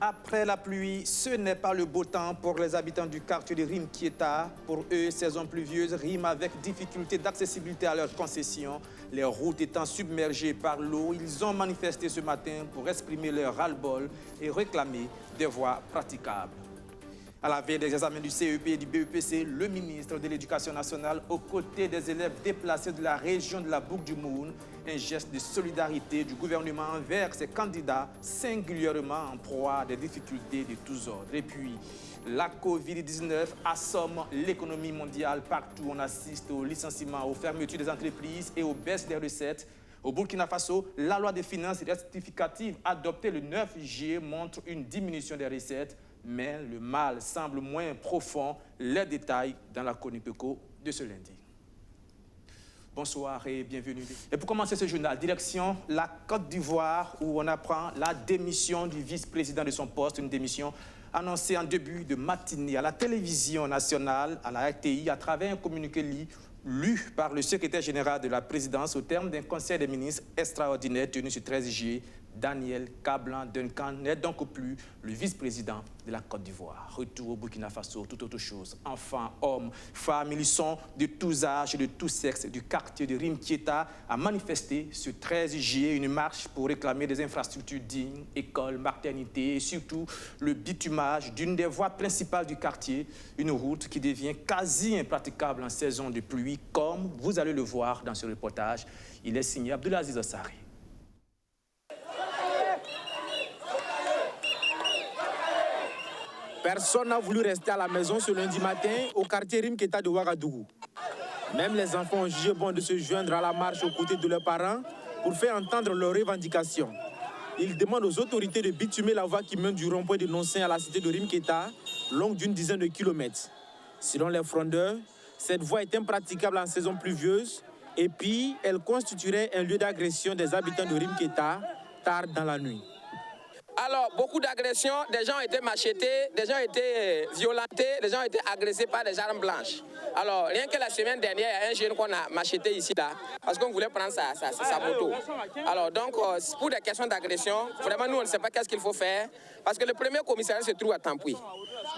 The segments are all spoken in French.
Après la pluie, ce n'est pas le beau temps pour les habitants du quartier de Rimkieta. Pour eux, saison pluvieuse rime avec difficulté d'accessibilité à leurs concessions. Les routes étant submergées par l'eau, ils ont manifesté ce matin pour exprimer leur ras-le-bol et réclamer des voies praticables. À la veille des examens du CEP et du BEPC, le ministre de l'Éducation nationale, aux côtés des élèves déplacés de la région de la Boucle du Moun, un geste de solidarité du gouvernement envers ses candidats, singulièrement en proie à des difficultés de tous ordres. Et puis, la Covid-19 assomme l'économie mondiale. Partout, on assiste au licenciement, aux fermetures des entreprises et aux baisses des recettes. Au Burkina Faso, la loi des finances rectificative adoptée le 9 juillet montre une diminution des recettes. Mais le mal semble moins profond. Les détails dans la chronique ECO de ce lundi. Bonsoir et bienvenue. Et pour commencer ce journal, direction la Côte d'Ivoire où on apprend la démission du vice-président de son poste, une démission annoncée en début de matinée à la télévision nationale, à la RTI, à travers un communiqué lu par le secrétaire général de la présidence au terme d'un conseil des ministres extraordinaire tenu ce 13 juillet. Daniel Kablan Duncan n'est donc plus le vice-président de la Côte d'Ivoire. Retour au Burkina Faso, toute autre chose. Enfants, hommes, femmes, ils sont de tous âges et de tous sexes du quartier de Rimkieta a manifesté ce 13 juillet une marche pour réclamer des infrastructures dignes, écoles, maternités et surtout le bitumage d'une des voies principales du quartier, une route qui devient quasi impraticable en saison de pluie, comme vous allez le voir dans ce reportage. Il est signé Abdelaziz Assari. Personne n'a voulu rester à la maison ce lundi matin au quartier Rimkieta de Ouagadougou. Même les enfants ont jugé bon de se joindre à la marche aux côtés de leurs parents pour faire entendre leurs revendications. Ils demandent aux autorités de bitumer la voie qui mène du rond-point de Nonsin à la cité de Rimkieta, longue d'une dizaine de kilomètres. Selon les frondeurs, cette voie est impraticable en saison pluvieuse et puis elle constituerait un lieu d'agression des habitants de Rimkieta tard dans la nuit. Alors, beaucoup d'agressions, des gens ont été machetés, des gens ont été violentés, des gens ont été agressés par des armes blanches. Alors, rien que la semaine dernière, il y a un jeune qu'on a macheté ici, là, parce qu'on voulait prendre sa moto. Alors, donc, pour des questions d'agression, vraiment, nous, on ne sait pas qu'est-ce qu'il faut faire, parce que le premier commissariat se trouve à Tampoui.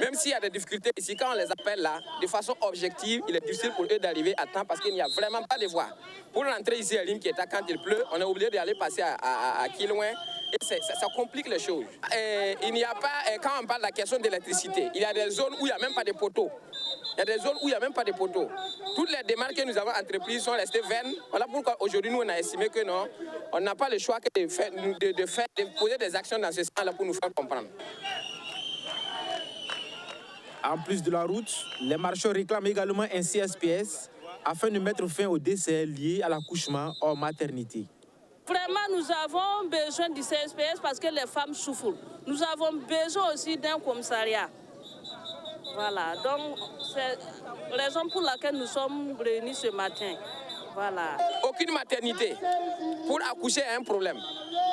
Même s'il y a des difficultés ici, quand on les appelle là, de façon objective, il est difficile pour eux d'arriver à temps parce qu'il n'y a vraiment pas de voie. Pour rentrer ici à Rimkieta, quand il pleut, on est obligé d'aller passer à Kilouin. Et ça complique les choses. Et il n'y a pas, quand on parle de la question de l'électricité, il y a des zones où il n'y a même pas de poteaux. Il y a des zones où il n'y a même pas de poteaux. Toutes les démarches que nous avons entreprises sont restées vaines. Voilà pourquoi aujourd'hui, nous, on a estimé que non, on n'a pas le choix de poser des actions dans ce sens-là pour nous faire comprendre. En plus de la route, les marcheurs réclament également un CSPS afin de mettre fin aux décès liés à l'accouchement hors maternité. Vraiment, nous avons besoin du CSPS parce que les femmes souffrent. Nous avons besoin aussi d'un commissariat. Voilà, donc c'est la raison pour laquelle nous sommes réunis ce matin. Voilà. Aucune maternité pour accoucher est un problème.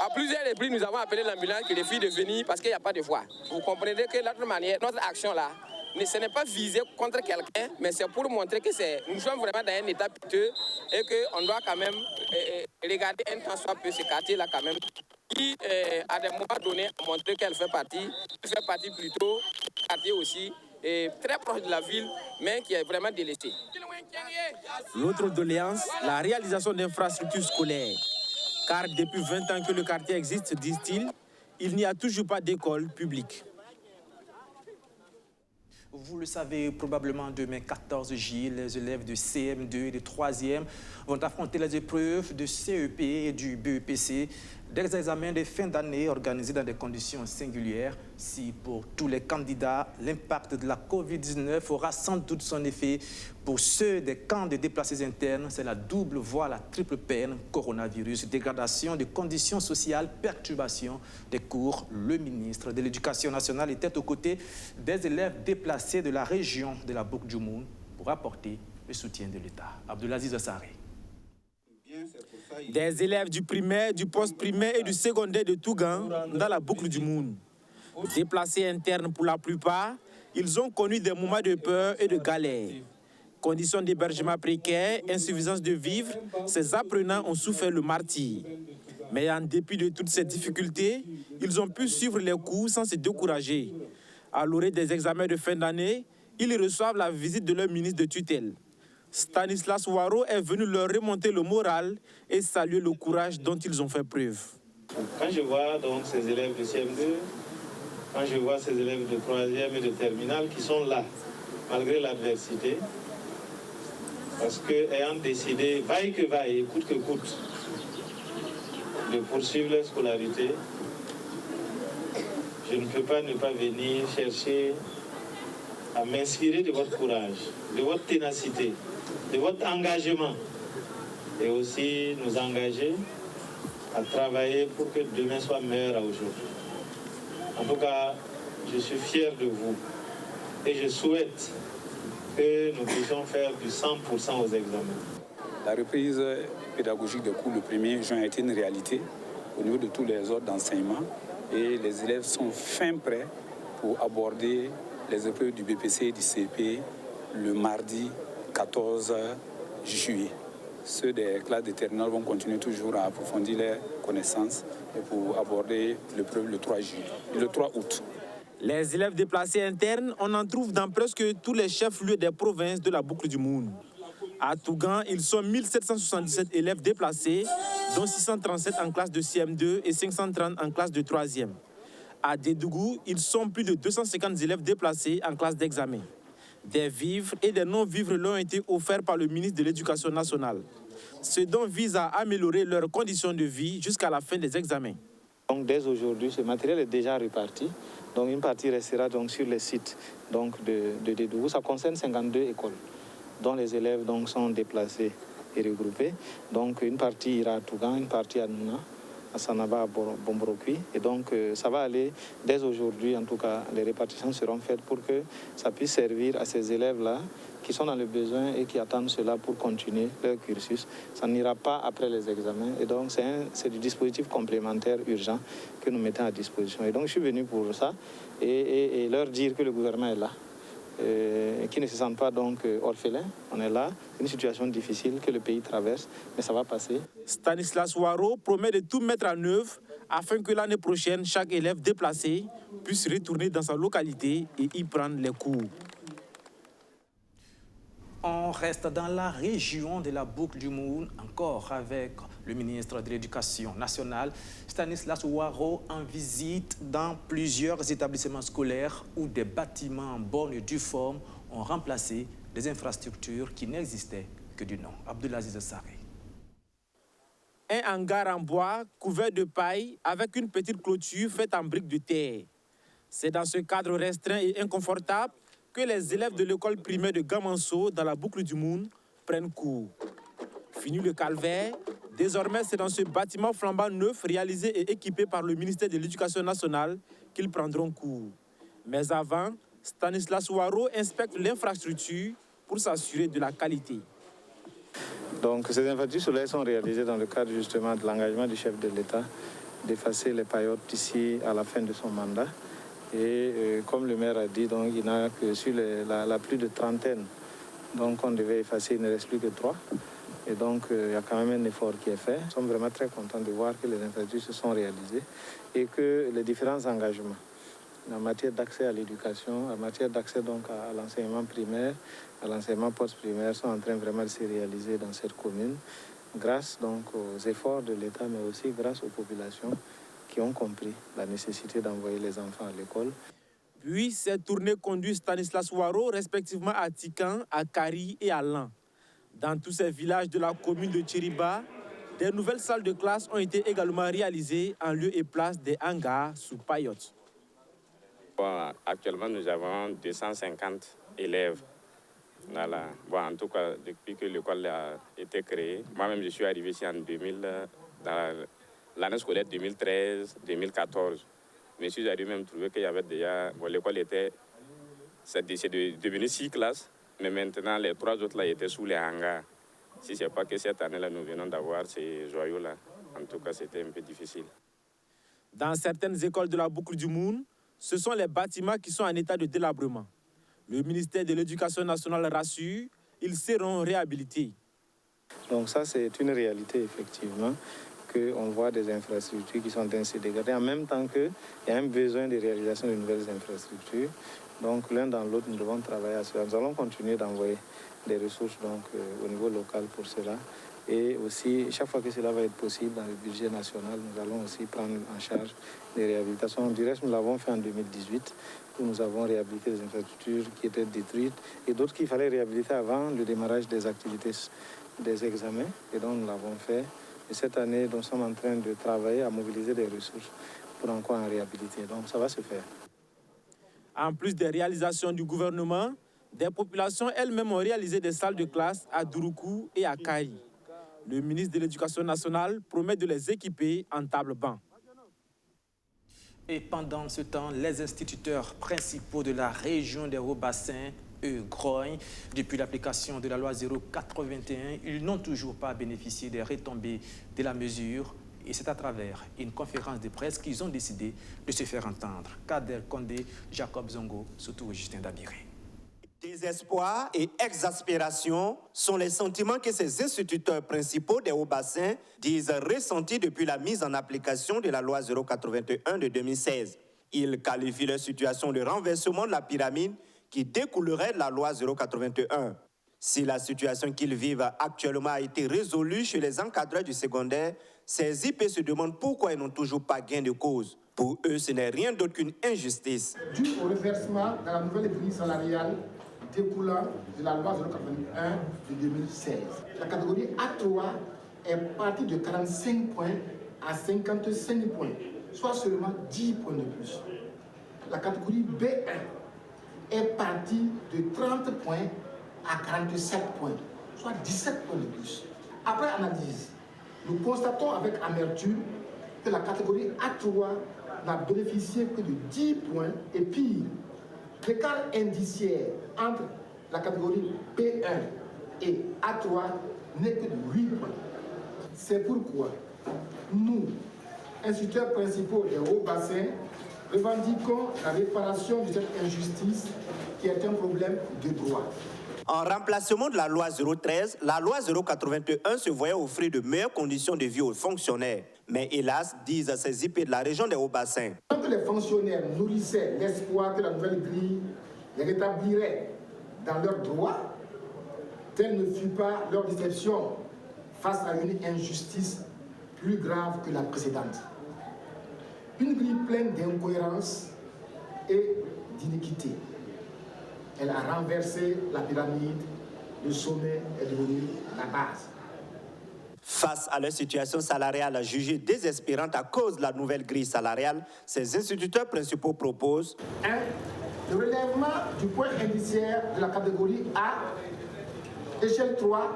À plusieurs reprises, nous avons appelé l'ambulance que les filles de venir parce qu'il n'y a pas de voie. Vous comprenez que notre action là, ce n'est pas visé contre quelqu'un, mais c'est pour montrer que nous sommes vraiment dans un état piteux et qu'on doit quand même regarder un temps soit peu ce quartier-là quand même, qui à des moments donnés a montré qu'elle fait partie plutôt du quartier aussi, et très proche de la ville, mais qui est vraiment délaissé. L'autre doléance, la réalisation d'infrastructures scolaires. Car depuis 20 ans que le quartier existe, disent-ils, il n'y a toujours pas d'école publique. Vous le savez probablement, demain 14 juillet, les élèves de CM2 et de 3e vont affronter les épreuves de CEP et du BEPC, des examens de fin d'année organisés dans des conditions singulières. Si pour tous les candidats, l'impact de la Covid-19 aura sans doute son effet, pour ceux des camps de déplacés internes, c'est la double, voire la triple peine, coronavirus, dégradation des conditions sociales, perturbation des cours. Le ministre de l'Éducation nationale était aux côtés des élèves déplacés de la région de la Boucle du Moun pour apporter le soutien de l'État. Abdelaziz Assari. Des élèves du primaire, du post-primaire et du secondaire de Tougan dans la Boucle du Moun. Déplacés internes pour la plupart, ils ont connu des moments de peur et de galère. Conditions d'hébergement précaires, insuffisance de vivres, ces apprenants ont souffert le martyre. Mais en dépit de toutes ces difficultés, ils ont pu suivre les cours sans se décourager. À l'orée des examens de fin d'année, ils reçoivent la visite de leur ministre de tutelle. Stanislas Ouaro est venu leur remonter le moral et saluer le courage dont ils ont fait preuve. Quand je vois donc ces élèves de CM2, quand je vois ces élèves de 3e et de terminale qui sont là, malgré l'adversité, parce qu'ayant décidé, vaille que vaille, coûte que coûte, de poursuivre leur scolarité, je ne peux pas ne pas venir chercher à m'inspirer de votre courage, de votre ténacité, de votre engagement, et aussi nous engager à travailler pour que demain soit meilleur à aujourd'hui. En tout cas, je suis fier de vous et je souhaite que nous puissions faire du 100% aux examens. La reprise pédagogique des cours le 1er juin a été une réalité au niveau de tous les ordres d'enseignement et les élèves sont fin prêts pour aborder les épreuves du BPC et du CP le mardi 14 juillet. Ceux des classes de terminale vont continuer toujours à approfondir leurs connaissances et pour aborder l'épreuve le 3 août. Les élèves déplacés internes, on en trouve dans presque tous les chefs-lieux des provinces de la boucle du Moun. À Tougan, ils sont 1777 élèves déplacés, dont 637 en classe de CM2 et 530 en classe de 3e. À Dédougou, ils sont plus de 250 élèves déplacés en classe d'examen. Des vivres et des non-vivres leur ont été offerts par le ministre de l'Éducation nationale. Ce don vise à améliorer leurs conditions de vie jusqu'à la fin des examens. Donc dès aujourd'hui, ce matériel est déjà reparti. Donc une partie restera donc sur les sites donc de Dédougou. Ça concerne 52 écoles dont les élèves donc sont déplacés et regroupés. Donc une partie ira à Tougan, une partie à Nouna, à Sanaba, à Bombrokui. Et donc ça va aller dès aujourd'hui, en tout cas, les répartitions seront faites pour que ça puisse servir à ces élèves-là qui sont dans le besoin et qui attendent cela pour continuer leur cursus. Ça n'ira pas après les examens. Et donc c'est du dispositif complémentaire urgent que nous mettons à disposition. Et donc je suis venu pour ça et leur dire que le gouvernement est là. Qui ne se sentent pas donc orphelins. On est là, c'est une situation difficile que le pays traverse, mais ça va passer. Stanislas Ouaro promet de tout mettre en œuvre afin que l'année prochaine, chaque élève déplacé puisse retourner dans sa localité et y prendre les cours. On reste dans la région de la boucle du Moun, encore avec le ministre de l'Éducation nationale, Stanislas Ouaro, en visite dans plusieurs établissements scolaires où des bâtiments en bonne et due forme ont remplacé des infrastructures qui n'existaient que du nom. Abdelaziz Sarré. Un hangar en bois couvert de paille avec une petite clôture faite en briques de terre. C'est dans ce cadre restreint et inconfortable que les élèves de l'école primaire de Gamanso, dans la boucle du Moun, prennent cours. Fini le calvaire, désormais c'est dans ce bâtiment flambant neuf, réalisé et équipé par le ministère de l'Éducation nationale, qu'ils prendront cours. Mais avant, Stanislas Ouaro inspecte l'infrastructure pour s'assurer de la qualité. Donc ces infrastructures sont réalisées dans le cadre justement de l'engagement du chef de l'État d'effacer les paillotes d'ici à la fin de son mandat. Et comme le maire a dit, donc, il n'y a que sur la plus de trentaine. Donc on devait effacer, il ne reste plus que 3. Et donc il y a quand même un effort qui est fait. Nous sommes vraiment très contents de voir que les infrastructures se sont réalisées et que les différents engagements en matière d'accès à l'éducation, en matière d'accès donc à l'enseignement primaire, à l'enseignement post-primaire sont en train vraiment de se réaliser dans cette commune grâce donc aux efforts de l'État mais aussi grâce aux populations qui ont compris la nécessité d'envoyer les enfants à l'école. Puis, cette tournée conduit Stanislas Ouaro respectivement à Tikan, à Kari et à Lan. Dans tous ces villages de la commune de Tchiriba, des nouvelles salles de classe ont été également réalisées en lieu et place des hangars sous paillotes. Bon, actuellement, nous avons 250 élèves. Voilà. Bon, en tout cas, depuis que l'école a été créée, moi-même, je suis arrivé ici en 2000, dans l'année scolaire 2013-2014. Mais je suis arrivé même trouver qu'il y avait déjà... Bon, l'école était... C'est devenu 6 classes, mais maintenant, les 3 autres là étaient sous les hangars. Si ce n'est pas que cette année-là, nous venons d'avoir ces joyaux-là. En tout cas, c'était un peu difficile. Dans certaines écoles de la boucle du Moun, ce sont les bâtiments qui sont en état de délabrement. Le ministère de l'Éducation nationale rassure, ils seront réhabilités. Donc ça, c'est une réalité, effectivement. qu'on voit des infrastructures qui sont en train de se dégrader, en même temps qu'il y a un besoin de réalisation de nouvelles infrastructures. Donc l'un dans l'autre, nous devons travailler à cela. Nous allons continuer d'envoyer des ressources au niveau local pour cela. Et aussi, chaque fois que cela va être possible dans le budget national, nous allons aussi prendre en charge les réhabilitations. Du reste, nous l'avons fait en 2018, où nous avons réhabilité des infrastructures qui étaient détruites et d'autres qu'il fallait réhabiliter avant le démarrage des activités des examens. Et donc, nous l'avons fait. Et cette année, nous sommes en train de travailler à mobiliser des ressources pour encore en réhabiliter. Donc, ça va se faire. En plus des réalisations du gouvernement, des populations elles-mêmes ont réalisé des salles de classe à Douroukou et à Kari. Le ministre de l'Éducation nationale promet de les équiper en table-banc. Et pendant ce temps, les instituteurs principaux de la région des Hauts-Bassins, eux, grognent. Depuis l'application de la loi 081, ils n'ont toujours pas bénéficié des retombées de la mesure. Et c'est à travers une conférence de presse qu'ils ont décidé de se faire entendre. Kader Condé, Jacob Zongo, surtout Justin Dabiré. Désespoir et exaspération sont les sentiments que ces instituteurs principaux des Hauts-Bassins disent ressentis depuis la mise en application de la loi 081 de 2016. Ils qualifient leur situation de renversement de la pyramide qui découlerait de la loi 081. Si la situation qu'ils vivent actuellement a été résolue chez les encadreurs du secondaire, ces IP se demandent pourquoi ils n'ont toujours pas gain de cause. Pour eux, ce n'est rien d'autre qu'une injustice. Dû au reversement dans la nouvelle grille salariale découlant de la loi 081 de 2016. La catégorie A3 est partie de 45 points à 55 points, soit seulement 10 points de plus. La catégorie B1 est partie de 30 points à 47 points, soit 17 points de plus. Après analyse, nous constatons avec amertume que la catégorie A3 n'a bénéficié que de 10 points et pire, l'écart indiciaire entre la catégorie P1 et A3 n'est que de 8 points. C'est pourquoi nous, instituteurs principaux des Hauts-Bassins, revendiquons la réparation de cette injustice qui est un problème de droit. En remplacement de la loi 013, la loi 081 se voyait offrir de meilleures conditions de vie aux fonctionnaires. Mais hélas, disent ces IP de la région des Hauts-Bassins. Quand les fonctionnaires nourrissaient l'espoir que la nouvelle grille les rétablirait dans leurs droits, telle ne fut pas leur déception face à une injustice plus grave que la précédente. Une grille pleine d'incohérences et d'iniquité. Elle a renversé la pyramide, le sommet est devenu la base. Face à leur situation salariale jugée désespérante à cause de la nouvelle grille salariale, ces instituteurs principaux proposent 1. Le relèvement du point indiciaire de la catégorie A, échelle 3,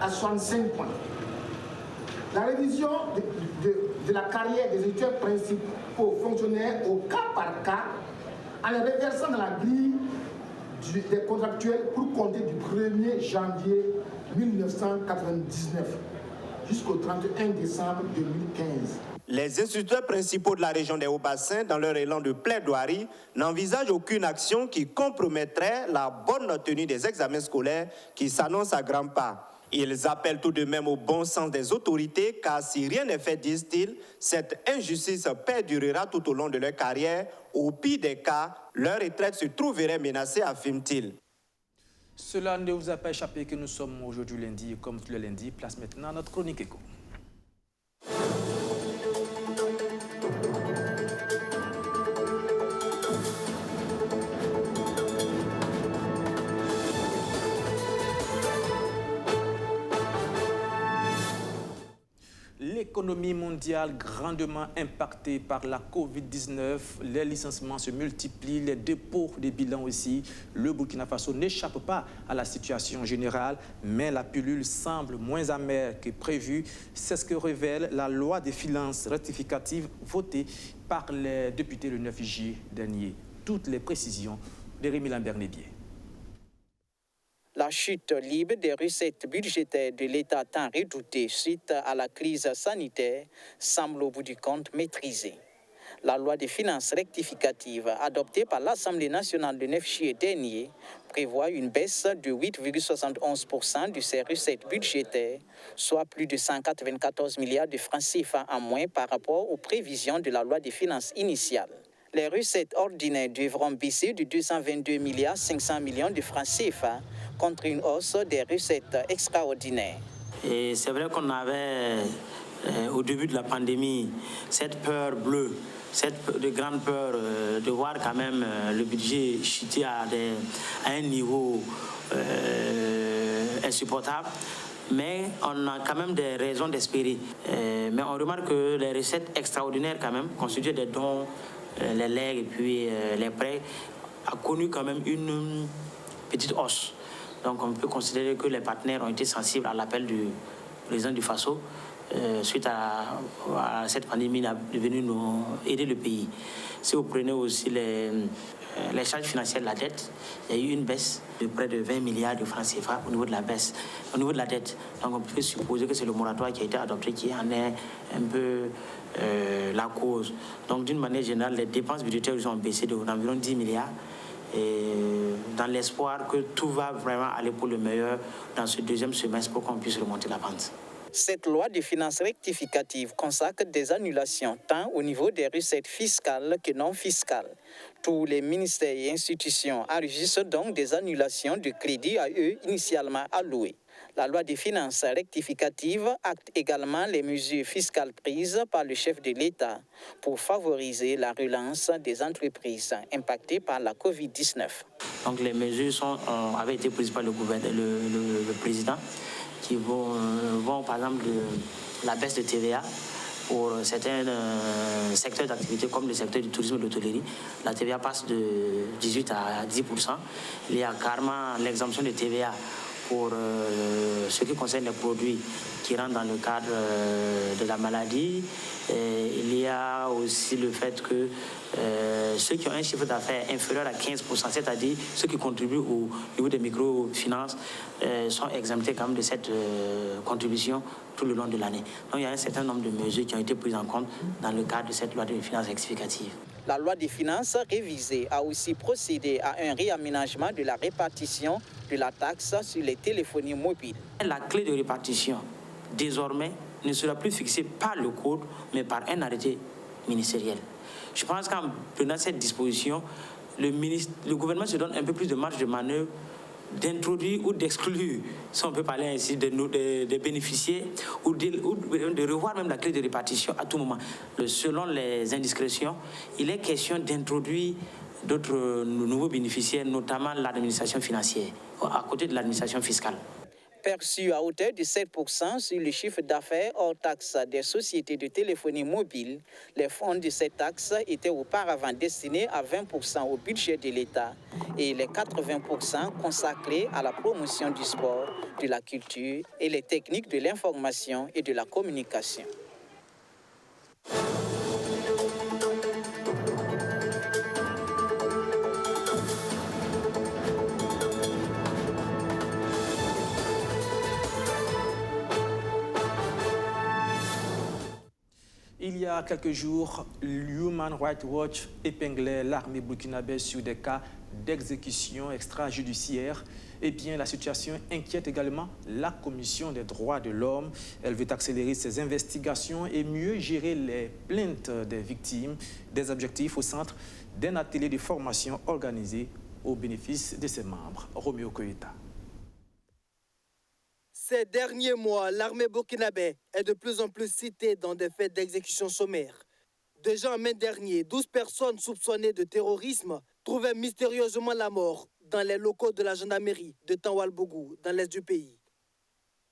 à 65 points. La révision de la carrière des instituteurs principaux fonctionnaires au cas par cas, en les reversant dans la grille des contractuels pour compter du 1er janvier 1999 jusqu'au 31 décembre 2015. Les instituteurs principaux de la région des Hauts-Bassins, dans leur élan de plaidoirie, n'envisagent aucune action qui compromettrait la bonne tenue des examens scolaires qui s'annoncent à grands pas. Ils appellent tout de même au bon sens des autorités, car si rien n'est fait, disent-ils, cette injustice perdurera tout au long de leur carrière. Au pire des cas, leur retraite se trouverait menacée, affirment-ils. Cela ne vous a pas échappé que nous sommes aujourd'hui lundi, comme tous les lundis. Place maintenant à notre chronique éco. L'économie mondiale grandement impactée par la Covid-19, les licenciements se multiplient, les dépôts des bilans aussi. Le Burkina Faso n'échappe pas à la situation générale, mais la pilule semble moins amère que prévu. C'est ce que révèle la loi des finances rectificatives votée par les députés le 9 juillet dernier. Toutes les précisions de Rémi Lambert-Nébier. La chute libre des recettes budgétaires de l'État tant redoutée suite à la crise sanitaire semble au bout du compte maîtrisée. La loi des finances rectificative adoptée par l'Assemblée nationale le 9 juillet dernier prévoit une baisse de 8,71% de ses recettes budgétaires, soit plus de 194 milliards de francs CFA en moins par rapport aux prévisions de la loi des finances initiale. Les recettes ordinaires devront baisser de 222 milliards 500 millions de francs CFA contre une hausse des recettes extraordinaires. Et c'est vrai qu'on avait, au début de la pandémie, cette peur bleue, de grande peur de voir quand même le budget chuter à un niveau insupportable. Mais on a quand même des raisons d'espérer. Mais on remarque que les recettes extraordinaires quand même, constituées des dons, les legs et puis les prêts, a connu quand même une petite hausse. Donc on peut considérer que les partenaires ont été sensibles à l'appel du président du Faso suite à cette pandémie est venue nous aider le pays. Si vous prenez aussi les charges financières de la dette, il y a eu une baisse de près de 20 milliards de francs CFA au niveau de la dette. Donc on peut supposer que c'est le moratoire qui a été adopté qui en est un peu la cause. Donc d'une manière générale, les dépenses budgétaires ont baissé d'environ 10 milliards. Et dans l'espoir que tout va vraiment aller pour le meilleur dans ce deuxième semestre pour qu'on puisse remonter la pente. Cette loi de finances rectificative consacre des annulations tant au niveau des recettes fiscales que non fiscales. Tous les ministères et institutions enregistrent donc des annulations de crédits à eux initialement alloués. La loi des finances rectificative acte également les mesures fiscales prises par le chef de l'État pour favoriser la relance des entreprises impactées par la Covid-19. Donc les mesures avaient été prises par le président qui vont par exemple de la baisse de TVA pour certains secteurs d'activité comme le secteur du tourisme et de l'hôtellerie. La TVA passe de 18 à 10%. Il y a carrément l'exemption de TVA pour ce qui concerne les produits qui rentrent dans le cadre de la maladie. Et il y a aussi le fait que ceux qui ont un chiffre d'affaires inférieur à 15%, c'est-à-dire ceux qui contribuent au niveau des microfinances, sont exemptés quand même de cette contribution tout le long de l'année. Donc il y a un certain nombre de mesures qui ont été prises en compte dans le cadre de cette loi de finances rectificative. La loi des finances révisée a aussi procédé à un réaménagement de la répartition de la taxe sur les téléphonies mobiles. La clé de répartition, désormais, ne sera plus fixée par le code, mais par un arrêté ministériel. Je pense qu'en prenant cette disposition, le gouvernement se donne un peu plus de marge de manœuvre d'introduire ou d'exclure, si on peut parler ainsi, des bénéficiaires ou de revoir même la clé de répartition à tout moment. Selon les indiscrétions, il est question d'introduire d'autres nouveaux bénéficiaires, notamment l'administration financière, à côté de l'administration fiscale. Perçu à hauteur de 7% sur le chiffre d'affaires hors taxe des sociétés de téléphonie mobile, les fonds de cette taxe étaient auparavant destinés à 20% au budget de l'État et les 80% consacrés à la promotion du sport, de la culture et les techniques de l'information et de la communication. Il y a quelques jours, Human Rights Watch épinglait l'armée burkinabé sur des cas d'exécution extrajudiciaire. Eh bien, la situation inquiète également la Commission des droits de l'homme. Elle veut accélérer ses investigations et mieux gérer les plaintes des victimes. Des objectifs au centre d'un atelier de formation organisé au bénéfice de ses membres. Roméo Koïta. Ces derniers mois, l'armée burkinabé est de plus en plus citée dans des faits d'exécution sommaire. Déjà en mai dernier, 12 personnes soupçonnées de terrorisme trouvaient mystérieusement la mort dans les locaux de la gendarmerie de Tanwalbougou, dans l'est du pays.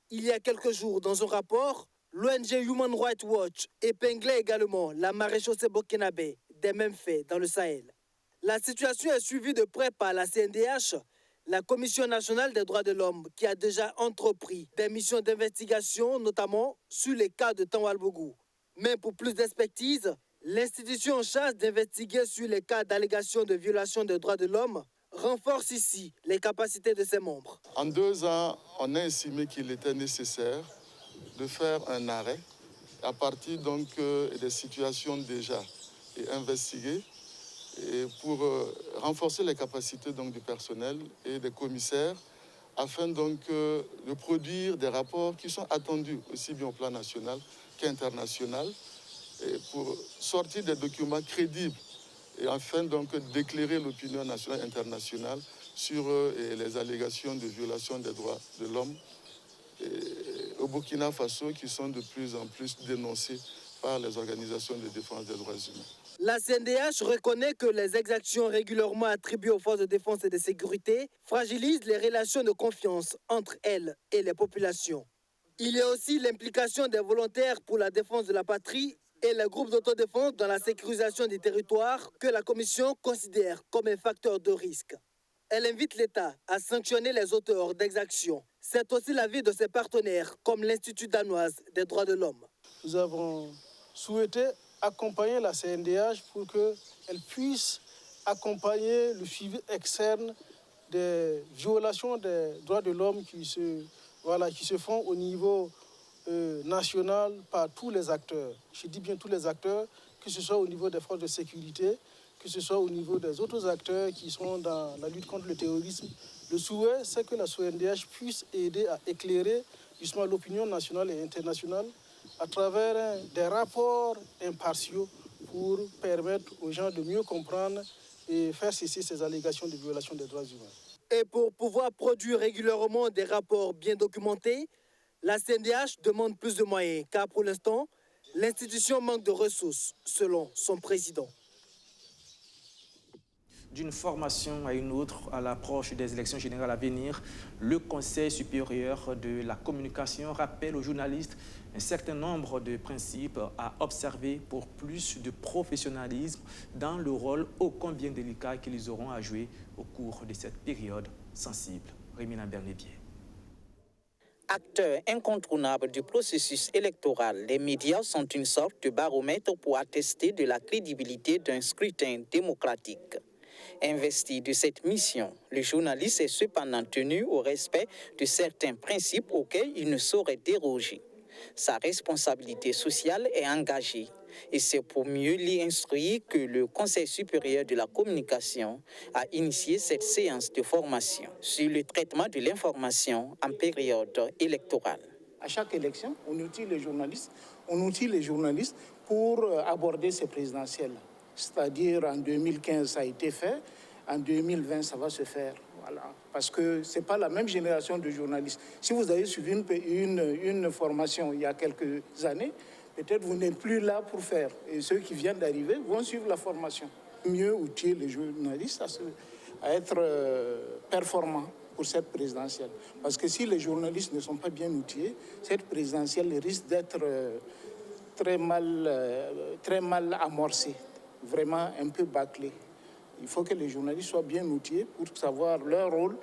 Il y a quelques jours, dans un rapport, l'ONG Human Rights Watch épinglait également la maréchaussée burkinabé des mêmes faits dans le Sahel. La situation est suivie de près par la CNDH, la Commission nationale des droits de l'homme, qui a déjà entrepris des missions d'investigation, notamment sur les cas de Tanwalbougou. Mais pour plus d'expertise, l'institution en charge d'investiguer sur les cas d'allégations de violation des droits de l'homme renforce ici les capacités de ses membres. En 2 ans, on a estimé qu'il était nécessaire de faire un arrêt à partir donc des situations déjà et investiguer et pour renforcer les capacités donc, du personnel et des commissaires afin donc de produire des rapports qui sont attendus aussi bien au plan national qu'international et pour sortir des documents crédibles et afin donc d'éclairer l'opinion nationale et internationale sur les allégations de violation des droits de l'homme au Burkina Faso qui sont de plus en plus dénoncées par les organisations de défense des droits humains. La CNDH reconnaît que les exactions régulièrement attribuées aux forces de défense et de sécurité fragilisent les relations de confiance entre elles et les populations. Il y a aussi l'implication des volontaires pour la défense de la patrie et les groupes d'autodéfense dans la sécurisation des territoires que la Commission considère comme un facteur de risque. Elle invite l'État à sanctionner les auteurs d'exactions. C'est aussi l'avis de ses partenaires, comme l'Institut danois des droits de l'homme. Nous avons souhaité accompagner la CNDH pour qu'elle puisse accompagner le suivi externe des violations des droits de l'homme qui se font au niveau national par tous les acteurs. Je dis bien tous les acteurs, que ce soit au niveau des forces de sécurité, que ce soit au niveau des autres acteurs qui sont dans la lutte contre le terrorisme. Le souhait, c'est que la CNDH puisse aider à éclairer justement l'opinion nationale et internationale à travers des rapports impartiaux pour permettre aux gens de mieux comprendre et faire cesser ces allégations de violation des droits humains. Et pour pouvoir produire régulièrement des rapports bien documentés, la CNDH demande plus de moyens, car pour l'instant, l'institution manque de ressources, selon son président. D'une formation à une autre, à l'approche des élections générales à venir, le Conseil supérieur de la communication rappelle aux journalistes un certain nombre de principes à observer pour plus de professionnalisme dans le rôle ô combien délicat qu'ils auront à jouer au cours de cette période sensible. Rémina Bernébier. Acteurs incontournables du processus électoral, les médias sont une sorte de baromètre pour attester de la crédibilité d'un scrutin démocratique. Investi de cette mission, le journaliste est cependant tenu au respect de certains principes auxquels il ne saurait déroger. Sa responsabilité sociale est engagée et c'est pour mieux l'y instruire que le Conseil supérieur de la communication a initié cette séance de formation sur le traitement de l'information en période électorale. À chaque élection, on outille les journalistes pour aborder ces présidentielles. C'est-à-dire en 2015, ça a été fait, en 2020, ça va se faire. Voilà. Parce que ce n'est pas la même génération de journalistes. Si vous avez suivi une formation il y a quelques années, peut-être vous n'êtes plus là pour faire. Et ceux qui viennent d'arriver vont suivre la formation. Mieux outiller les journalistes à être performants pour cette présidentielle. Parce que si les journalistes ne sont pas bien outillés, cette présidentielle risque d'être très mal amorcée, vraiment un peu bâclée. Il faut que les journalistes soient bien outillés pour savoir leur rôle,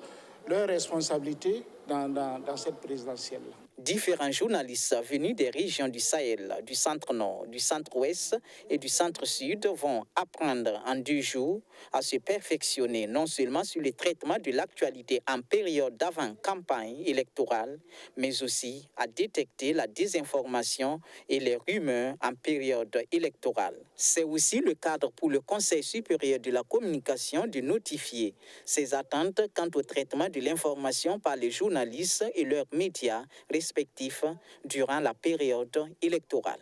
leur responsabilité dans cette présidentielle. Différents journalistes venus des régions du Sahel, du centre-nord, du centre-ouest et du centre-sud vont apprendre en 2 jours à se perfectionner non seulement sur le traitement de l'actualité en période d'avant-campagne électorale, mais aussi à détecter la désinformation et les rumeurs en période électorale. C'est aussi le cadre pour le Conseil supérieur de la communication de notifier ses attentes quant au traitement de l'information par les journalistes et leurs médias respectifs durant la période électorale.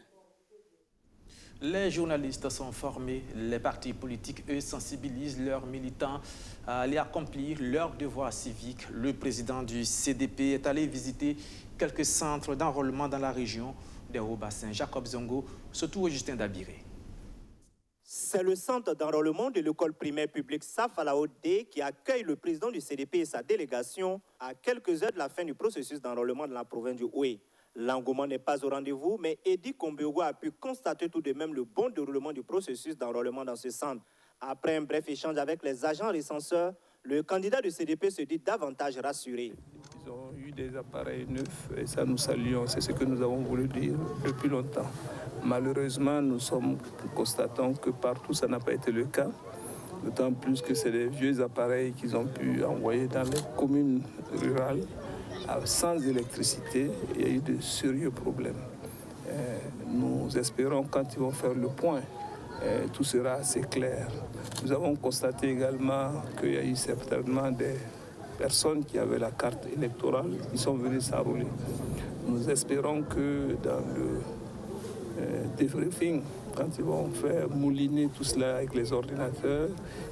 Les journalistes sont formés, les partis politiques, eux, sensibilisent leurs militants à aller accomplir leurs devoirs civiques. Le président du CDP est allé visiter quelques centres d'enrôlement dans la région des Hauts-Bassins. Jacob Zongo, surtout au Justin Dabiré. C'est le centre d'enrôlement de l'école primaire publique Safalaodé qui accueille le président du CDP et sa délégation à quelques heures de la fin du processus d'enrôlement de la province du Oué. L'engouement n'est pas au rendez-vous, mais Eddie Kombego a pu constater tout de même le bon déroulement du processus d'enrôlement dans ce centre. Après un bref échange avec les agents recenseurs, le candidat du CDP se dit davantage rassuré. Ils ont eu des appareils neufs et ça nous saluons, c'est ce que nous avons voulu dire depuis longtemps. Malheureusement, nous constatons que partout ça n'a pas été le cas, d'autant plus que c'est des vieux appareils qu'ils ont pu envoyer dans les communes rurales. Sans électricité, il y a eu de sérieux problèmes. Nous espérons, quand ils vont faire le point tout sera assez clair. Nous avons constaté également qu'il y a eu certainement des personnes qui avaient la carte électorale qui sont venues s'enrôler. Nous espérons que dans le débriefing, quand ils vont faire mouliner tout cela avec les ordinateurs,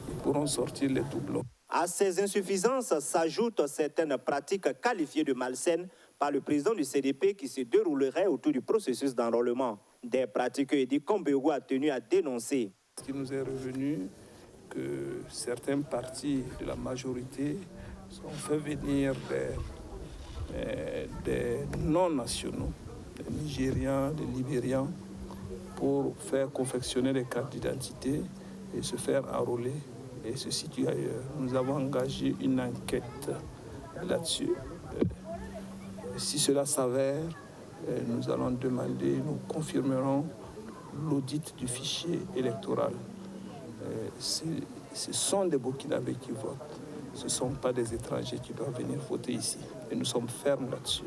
ils pourront sortir les doublons. À ces insuffisances s'ajoutent certaines pratiques qualifiées de malsaines par le président du CDP qui se dérouleraient autour du processus d'enrôlement. Des pratiques que Eddy Kombego a tenu à dénoncer. Ce qui nous est revenu, que certains partis de la majorité ont fait venir des non-nationaux, des Nigérians, des Libériens, pour faire confectionner des cartes d'identité et se faire enrôler et se situer ailleurs. Nous avons engagé une enquête là-dessus. Si cela s'avère, nous allons demander, nous confirmerons l'audit du fichier électoral. Ce sont des Burkinabés qui votent. Ce ne sont pas des étrangers qui doivent venir voter ici. Et nous sommes fermes là-dessus.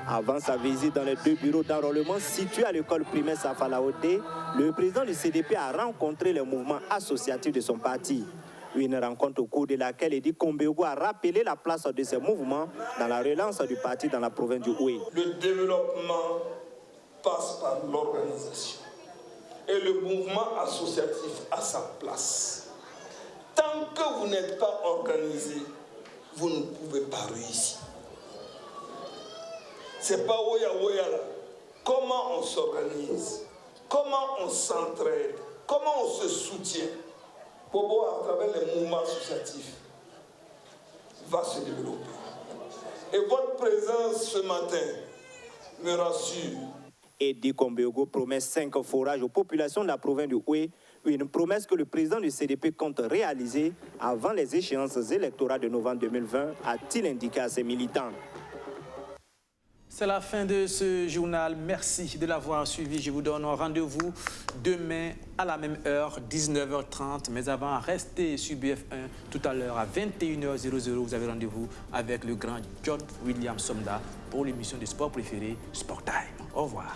Avant sa visite dans les 2 bureaux d'enrôlement situés à l'école primaire Safalaoté, le président du CDP a rencontré les mouvements associatifs de son parti. Une rencontre au cours de laquelle Eddy Kombego a rappelé la place de ces mouvements dans la relance du parti dans la province du Houé. Le développement passe par l'organisation. Et le mouvement associatif a sa place. Tant que vous n'êtes pas organisé, vous ne pouvez pas réussir. C'est pas Oya là. Comment on s'organise? Comment on s'entraide? Comment on se soutient? Bobo, à travers les mouvements associatifs, va se développer. Et votre présence ce matin me rassure. Eddy Kombego promet 5 forages aux populations de la province du Houé, une promesse que le président du CDP compte réaliser avant les échéances électorales de novembre 2020, a-t-il indiqué à ses militants. C'est la fin de ce journal. Merci de l'avoir suivi. Je vous donne rendez-vous demain à la même heure, 19h30. Mais avant, restez sur BF1 tout à l'heure à 21h00. Vous avez rendez-vous avec le grand John William Somda pour l'émission de sport préférée, Sport Time. Au revoir.